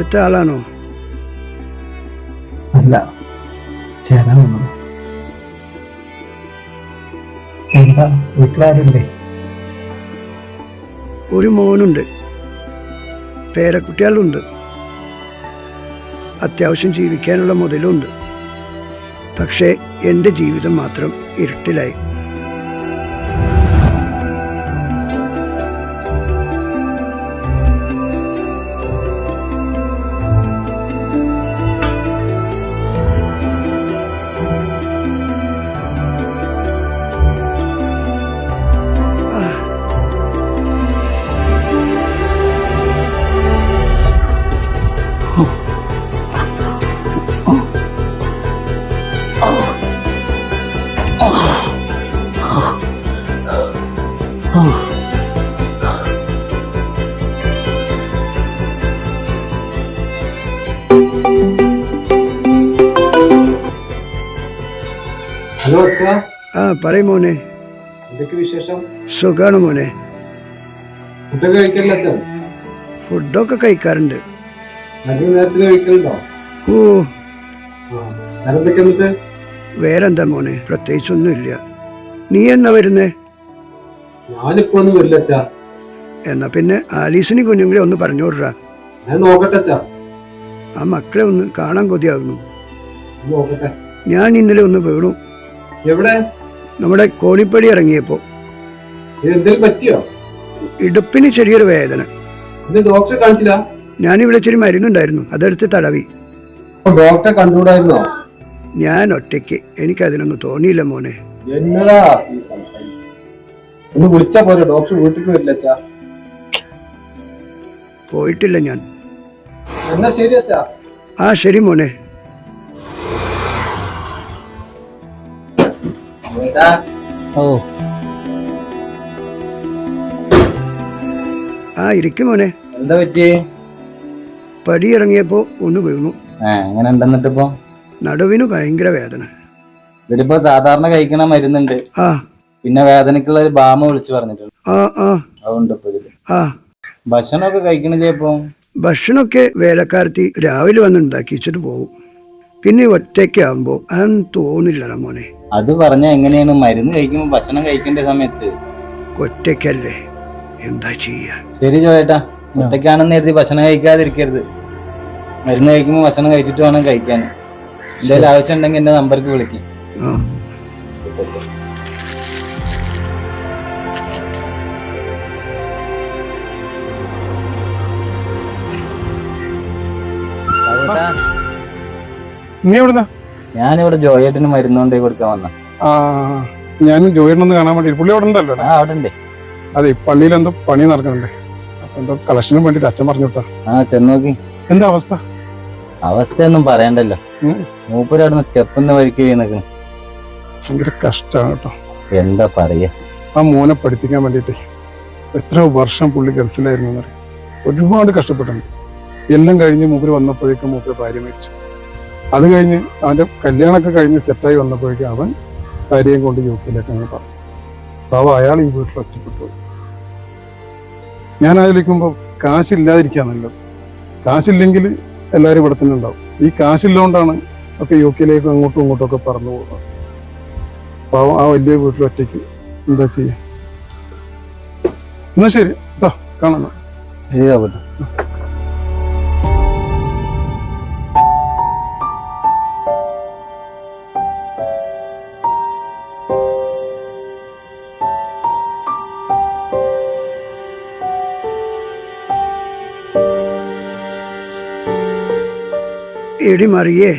ഇവിടുത്തെ ആളാണോ? അല്ല, ചേരാൻ വന്നത്. എന്താ, വീട്ടിലാരുണ്ടേ? ഒരു മോനുണ്ട്, പേരക്കുട്ടികളുണ്ട്, അത്യാവശ്യം ജീവിക്കാനുള്ള മുതലുണ്ട്. പക്ഷേ എൻ്റെ ജീവിതം മാത്രം ഇരുട്ടിലായി. ഹലോ അച്ഛാ. പറയും മോനെ. എന്തൊക്കെ വിശേഷം? സുഖാണ് മോനെ. ഫുഡൊക്കെ കഴിക്കല്ലോ അച്ഛൻ? ഫുഡൊക്കെ കഴിക്കാറുണ്ട്. നേരത്തിന് കഴിക്കലുണ്ടോ? ഓ, വേറെന്തൊക്കെ? വേറെന്താ മോനെ, പ്രത്യേകിച്ചൊന്നുമില്ല. നീ എന്നാ വരുന്നേ? ഞാനിപ്പോ ഒന്നും വരില്ല അച്ഛാ. എന്നാ പിന്നെ ആലീസിന് കുഞ്ഞുങ്ങളെ ഒന്ന് പറഞ്ഞു വിടുക. ഞാൻ നോക്കട്ടെ അച്ഛാ. ആ മക്കളെ ഒന്ന് കാണാൻ കൊതിയാകുന്നു. നോക്കട്ടെ. ഞാൻ ഇന്നലെ ഒന്ന് വീണു. എവിടെ? നമ്മുടെ കോണിപ്പടി ഇറങ്ങിയപ്പോ. എന്തെങ്കിലും പറ്റിയോ? ഇടുപ്പിന് ചെറിയൊരു വേദന. ഡോക്ടറെ കാണിച്ചില്ല? ഞാനിവിടെ ഇച്ചിരി മരുന്നുണ്ടായിരുന്നു, അതെടുത്ത് തടവി. ഡോക്ടറെ കണ്ടുകൂടായിരുന്നോ? ഞാൻ ഒറ്റയ്ക്ക്, എനിക്കതിനൊന്നും തോന്നിയില്ല മോനെ. എന്നതാ ഈ സംസാരം? ഒന്ന് വിളിച്ചാ പോരെ, ഡോക്ടർ വീട്ടിൽ വരില്ല അച്ഛാ. പോയിട്ടില്ല ഞാൻ. എന്നാ ശരി അച്ഛാ. ആ ശരി മോനെ. ഓ, ഇരിക്കും മോനെ. എന്താ പറ്റി? പടി ഇറങ്ങിയപ്പോ ഒന്ന് വീണു. എങ്ങനെ ഉണ്ടെന്നിട്ടിപ്പോ? നടുവിന് ഭയങ്കര വേദന. ഇതിലിപ്പോ സാധാരണ കഴിക്കണ മരുന്നുണ്ട്, പിന്നെ വേദനക്കുള്ള ഒരു ബാമ വിളിച്ചു പറഞ്ഞിട്ടുണ്ട്. അതുകൊണ്ട് ഭക്ഷണമൊക്കെ കഴിക്കണില്ലേ ഇപ്പൊ? ഭക്ഷണമൊക്കെ വേലക്കാരത്തി രാവിലെ വന്ന് ഉണ്ടാക്കിച്ചിട്ട് പോകും. പിന്നെ ഒറ്റയ്ക്കാവുമ്പോ അതൊന്നും തോന്നില്ലടാ മോനെ. അത് പറഞ്ഞ എങ്ങനെയാണ്? മരുന്ന് കഴിക്കുമ്പോ ഭക്ഷണം കഴിക്കേണ്ട സമയത്ത് ഒറ്റയ്ക്കല്ലേ, എന്താ ചെയ്യാ? ശരി ചോയേട്ടാ, ഒറ്റയ്ക്കാണെന്ന് കരുതി ഭക്ഷണം കഴിക്കാതിരിക്കരുത്. മരുന്ന് കഴിക്കുമ്പോ ഭക്ഷണം കഴിച്ചിട്ട് വേണം കഴിക്കാൻ. എന്തെങ്കിലും ആവശ്യം ഉണ്ടെങ്കിൽ എന്റെ നമ്പർക്ക് വിളിക്കും. നീ എവിടുന്നാ? ഞാനിവിടെ ജോയേട്ടന് മരുന്നുകൊണ്ടേ കൊടുക്കാൻ വന്ന. ഞാനും ജോയേട്ടനൊന്ന് കാണാൻ വേണ്ടി. പുള്ളി അവിടെ ഉണ്ടല്ലോ? അവിടെ ഉണ്ട്. അതെ, പള്ളിയിൽ എന്തോ പണി നടക്കുന്നുണ്ട്. എന്തോ കളക്ഷന് വേണ്ടിട്ട് അച്ഛൻ പറഞ്ഞു വിട്ടാ. ചെന്നോക്കി. എന്താ അവസ്ഥ? അവസ്ഥയൊന്നും പറയണ്ടല്ലോ, മൂപ്പര് അവിടുന്ന് സ്റ്റെപ്പിന്ന് വഴിക്ക് വീണേക്കണ്. ഭയങ്കര കഷ്ടാണ് കേട്ടോ. എന്താ പറയാ, ആ മോനെ പഠിപ്പിക്കാൻ വേണ്ടിട്ട് എത്ര വർഷം പുള്ളി ഗൾഫിലായിരുന്നു. ഒരുപാട് കഷ്ടപ്പെട്ടുണ്ട്. എല്ലാം കഴിഞ്ഞ് മൂപ്പര് വന്നപ്പോഴേക്കും മൂപ്പര് ഭാര്യ മരിച്ചു. അത് കഴിഞ്ഞ് അവന്റെ കല്യാണമൊക്കെ കഴിഞ്ഞ് സെറ്റായി വന്നപ്പോഴേക്കും അവൻ ഭാര്യയും കൊണ്ട് യൂക്കിലേക്ക് അങ്ങനെ പറഞ്ഞു. അപ്പോൾ അയാൾ ഈ വീട്ടിൽ ഒറ്റപ്പെട്ടു. ഞാൻ ആലോചിക്കുമ്പോൾ കാശില്ലാതിരിക്കാൻ നല്ലത്. കാശില്ലെങ്കിൽ എല്ലാവരും ഇവിടെ തന്നെ ഉണ്ടാവും. ഈ കാശില്ലോണ്ടാണ് ഒക്കെ യൂക്കിലേക്ക് അങ്ങോട്ടും ഇങ്ങോട്ടും ഒക്കെ പറന്നു പോകുന്നത്. അപ്പോൾ ആ വലിയ വീട്ടിൽ ഒറ്റയ്ക്ക് എന്താ ചെയ്യാ? എന്നാ ശരി കേട്ടോ, കാണാം. എടി മറിയേ,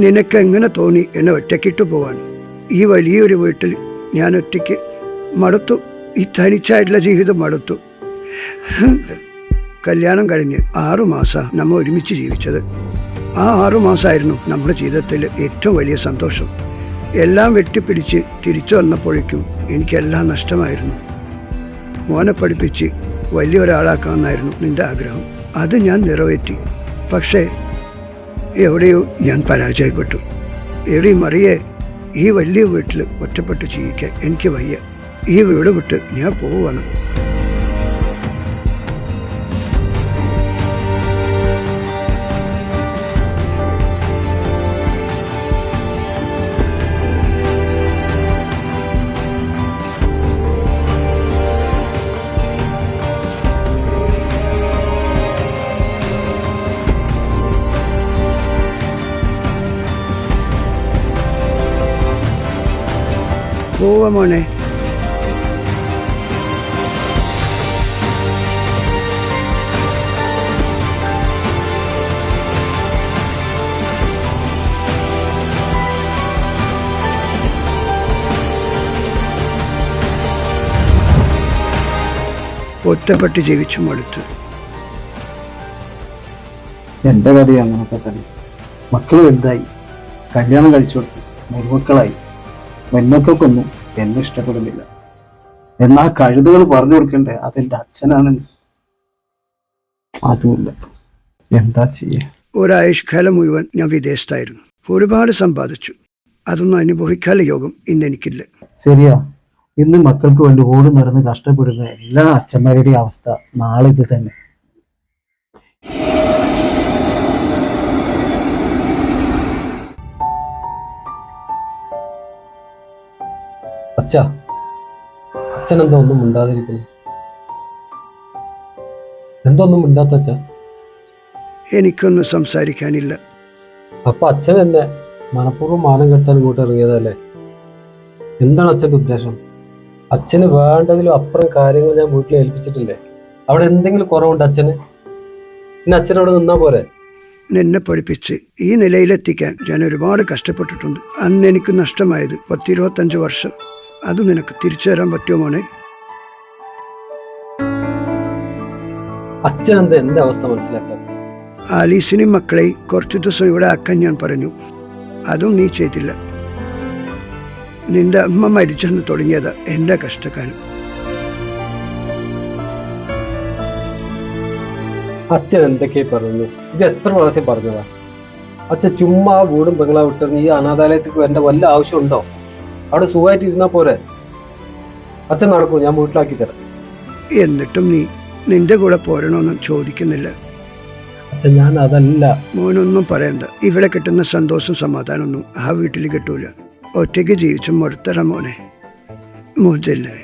നിനക്കെങ്ങനെ തോന്നി എന്നെ ഒറ്റയ്ക്കിട്ട് പോവാൻ? ഈ വലിയൊരു വീട്ടിൽ ഞാൻ ഒറ്റയ്ക്ക് മടുത്തു. ഈ തനിച്ചായിട്ടുള്ള ജീവിതം മടുത്തു. കല്യാണം കഴിഞ്ഞ് 6 മാസം നമ്മൾ ഒരുമിച്ച് ജീവിച്ചത്. ആ 6 മാസമായിരുന്നു നമ്മുടെ ജീവിതത്തിൽ ഏറ്റവും വലിയ സന്തോഷം. എല്ലാം വെട്ടിപ്പിടിച്ച് തിരിച്ചു വന്നപ്പോഴേക്കും എനിക്കെല്ലാം നഷ്ടമായിരുന്നു. മോനെ പഠിപ്പിച്ച് വലിയൊരാളാക്കാമെന്നായിരുന്നു നിന്റെ ആഗ്രഹം. അത് ഞാൻ നിറവേറ്റി. പക്ഷേ എവിടെയോ ഞാൻ പരാജയപ്പെട്ടു. എടി മറിയേ, ഈ വലിയ വീട്ടിൽ ഒറ്റപ്പെട്ട് ജീവിക്കാൻ എനിക്ക് വയ്യ. ഈ വീട് വിട്ട് ഞാൻ പോവുകയാണ്. പോവാ മോനെ. ഒറ്റപ്പെട്ട് ജീവിച്ചു മടുത്ത്. എൻ്റെ കഥയും അങ്ങനൊക്കെ തന്നെ. മക്കൾ വലുതായി, കല്യാണം കഴിച്ചു കൊടുത്തു, മരുമക്കളായി. മരുമക്കൾക്കൊന്നും എന്നെ ഇഷ്ടപ്പെടുന്നില്ല. എന്നാൽ കഴുതുകൾ പറഞ്ഞു കൊടുക്കണ്ടേ അതെന്റെ അച്ഛനാണ്. അതുമില്ല, എന്താ ചെയ്യ. ഒരായുഷ്കാലം മുഴുവൻ ഞാൻ വിദേശത്തായിരുന്നു. ഒരുപാട് സമ്പാദിച്ചു. അതൊന്നും അനുഭവിക്കാനുള്ള യോഗം ഇന്നെനിക്കില്ല. ശരിയാ, ഇന്ന് മക്കൾക്ക് വേണ്ടി ഓടി നടന്ന് കഷ്ടപ്പെടുന്ന എല്ലാ അച്ഛന്മാരുടെയും അവസ്ഥ നാളെ ഇത് തന്നെ. അച്ഛനെന്താ ഒന്നും മിണ്ടാതിരിക്കുന്നു? എന്തൊന്നും മിണ്ടാത്ത അച്ഛ? എനിക്കൊന്നും സംസാരിക്കാനില്ല. അപ്പൊ അച്ഛൻ എന്നെ മനഃപൂർവ്വം മാനം കെട്ടാൻ ഇങ്ങോട്ട് ഇറങ്ങിയതല്ലേ? എന്താണ് അച്ഛൻ്റെ ഉദ്ദേശം? അച്ഛന് വേണ്ടതിലും അപ്പുറം കാര്യങ്ങൾ ഞാൻ വീട്ടിൽ ഏൽപ്പിച്ചിട്ടില്ലേ? അവിടെ എന്തെങ്കിലും കുറവുണ്ട് അച്ഛന്? പിന്നെ അച്ഛനവിടെ നിന്നാ പോരെ? നിന്നെ പഠിപ്പിച്ച് ഈ നിലയിലെത്തിക്കാൻ ഞാൻ ഒരുപാട് കഷ്ടപ്പെട്ടിട്ടുണ്ട്. അന്ന് എനിക്ക് നഷ്ടമായത് 10-25 വർഷം. അത് നിനക്ക് തിരിച്ചു തരാൻ പറ്റുമോ മോനെ? അച്ഛൻ എന്താ എന്റെ അവസ്ഥ മനസ്സിലാക്കാത്ത? ആലീസിനെയും മക്കളെയും കുറച്ചു ദിവസം ഇവിടെ ആക്കാൻ ഞാൻ പറഞ്ഞു. അതും നീ ചെയ്തില്ല. നിന്റെ അമ്മ മരിച്ചെന്ന് തുടങ്ങിയതാ എന്റെ കഷ്ടക്കാലം. അച്ഛൻ എന്തൊക്കെയാ പറഞ്ഞു? ഇത് എത്ര പ്രാവശ്യം പറഞ്ഞതാ? അച്ഛൻ ചുമ്മാ വീടും ബംഗ്ലാവ് വിട്ടിറങ്ങി ഈ അനാഥാലയത്തേക്ക് വരേണ്ട വല്ല ആവശ്യമുണ്ടോ? അവിടെ സുഖമായിട്ട് ഇരുന്നാ പോരെ? അച്ഛൻ നടക്കൂ, ഞാൻ വീട്ടിലാക്കി തരാം. എന്നിട്ടും നീ നിന്റെ കൂടെ പോരണോന്നും ചോദിക്കുന്നില്ല. അച്ഛൻ ഞാൻ അതല്ല. മോനൊന്നും പറയണ്ട. ഇവിടെ കിട്ടുന്ന സന്തോഷം സമാധാനമൊന്നും ആ വീട്ടിൽ കിട്ടൂല. ഒറ്റയ്ക്ക് ജീവിച്ചും മടുത്തറ മോനെ. മോൻ ചെല്ലേ.